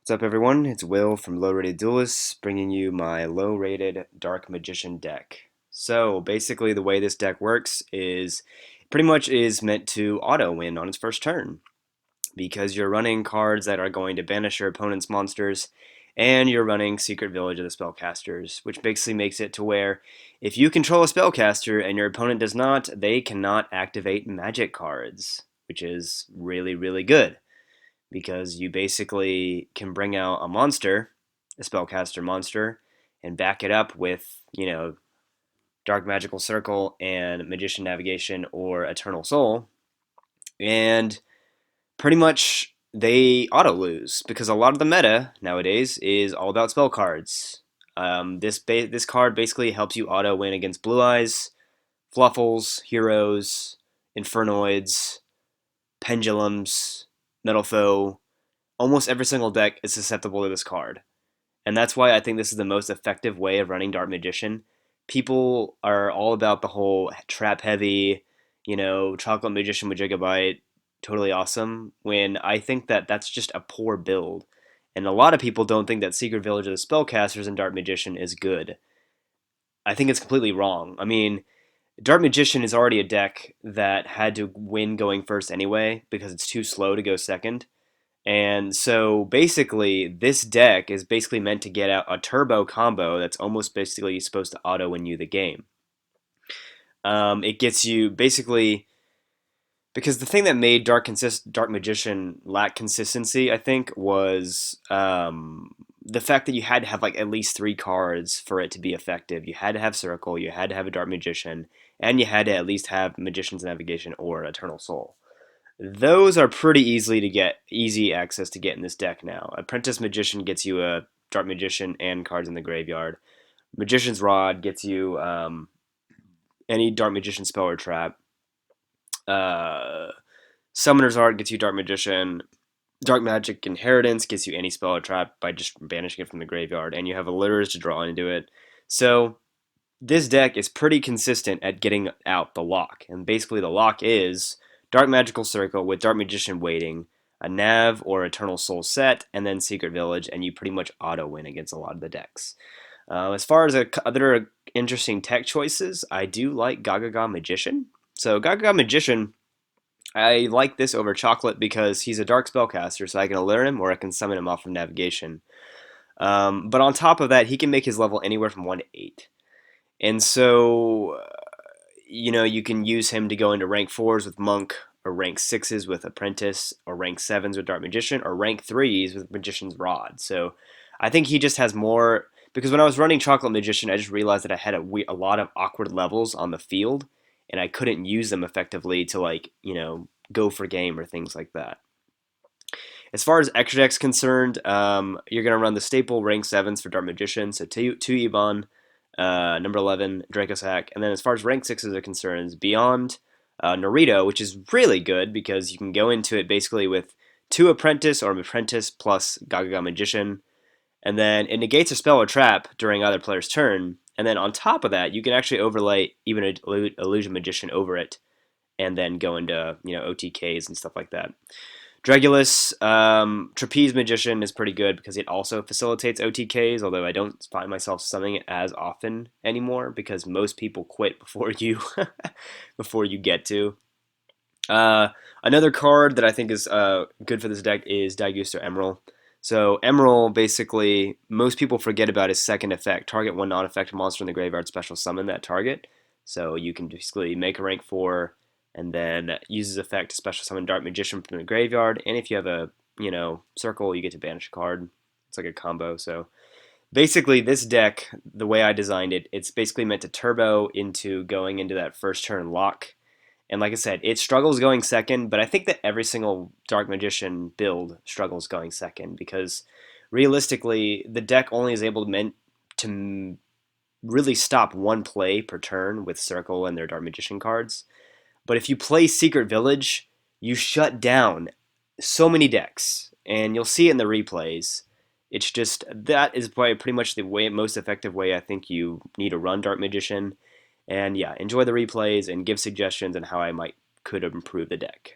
What's up, everyone? It's Will from Low Rated Duelists bringing you my low rated Dark Magician deck. So, basically, the way this deck works is pretty much is meant to auto win on its first turn because you're running cards that are going to banish your opponent's monsters and you're running Secret Village of the Spellcasters, which basically makes it to where if you control a spellcaster and your opponent does not, they cannot activate magic cards, which is really, really good because you basically can bring out a monster, a spellcaster monster, and back it up with, Dark Magical Circle and Magician Navigation or Eternal Soul. And pretty much they auto lose because a lot of the meta nowadays is all about spell cards. This card basically helps you auto win against Blue Eyes, Fluffles, Heroes, Infernoids, Pendulums, Metal Foe. Almost every single deck is susceptible to this card. And that's why I think this is the most effective way of running Dark Magician. People are all about the whole trap heavy, Chocolate Magician with Gigabyte, totally awesome, when I think that that's just a poor build. And a lot of people don't think that Secret Village of the Spellcasters and Dark Magician is good. I think it's completely wrong. I mean, Dark Magician is already a deck that had to win going first anyway because it's too slow to go second. And so basically, this deck is basically meant to get out a turbo combo that's almost basically supposed to auto win you the game. It gets you basically because the thing that made Dark Magician lack consistency, I think, was the fact that you had to have like at least three cards for it to be effective. You had to have Circle, you had to have a Dark Magician, and you had to at least have Magician's Navigation or Eternal Soul. Those are pretty easy access to get in this deck now. Apprentice Magician gets you a Dark Magician and cards in the graveyard. Magician's Rod gets you any Dark Magician spell or trap. Uh, Summoner's Art gets you Dark Magician. Dark Magic Inheritance gets you any spell or trap by just banishing it from the graveyard, and you have Allurers to draw into it. So this deck is pretty consistent at getting out the lock, and basically the lock is Dark Magical Circle with Dark Magician waiting, a Nav or Eternal Soul set, and then Secret Village, and you pretty much auto win against a lot of the decks. As far as other interesting tech choices, I do like Gagaga Magician. So Gagaga Magician, I like this over Chocolate because he's a dark spellcaster, so I can allure him or I can summon him off from navigation. But on top of that, he can make his level anywhere from 1 to 8. And so, you can use him to go into rank 4s with Monk, or rank 6s with Apprentice, or rank 7s with Dark Magician, or rank 3s with Magician's Rod. So I think he just has more. Because when I was running Chocolate Magician, I just realized that I had a lot of awkward levels on the field, and I couldn't use them effectively to, go for game or things like that. As far as extra deck's concerned, you're going to run the staple rank 7s for Dark Magician, so two Ebon, number 11, Draco's Hack. And then as far as rank 6s are concerned, Beyond Naruto, which is really good because you can go into it basically with 2 Apprentice or Apprentice plus Gagaga Magician. And then it negates a spell or trap during either player's turn. And then on top of that, you can actually overlay even an Illusion Magician over it and then go into, OTKs and stuff like that. Dragulus, Trapeze Magician is pretty good because it also facilitates OTKs, although I don't find myself summoning it as often anymore because most people quit before you before you get to. Another card that I think is good for this deck is Daiguster Emerald. So Emerald, basically, most people forget about his second effect. Target one non-effective monster in the graveyard, special summon that target. So you can basically make a rank 4 and then use his effect to special summon Dark Magician from the graveyard. And if you have a, circle, you get to banish a card. It's like a combo. So basically, this deck, the way I designed it, it's basically meant to turbo into going into that first turn lock. And like I said, it struggles going second, but I think that every single Dark Magician build struggles going second because realistically, the deck only is able to really stop one play per turn with Circle and their Dark Magician cards. But if you play Secret Village, you shut down so many decks, and you'll see it in the replays. It's just that is probably pretty much the most effective way I think you need to run Dark Magician. And yeah, enjoy the replays and give suggestions on how I could improve the deck.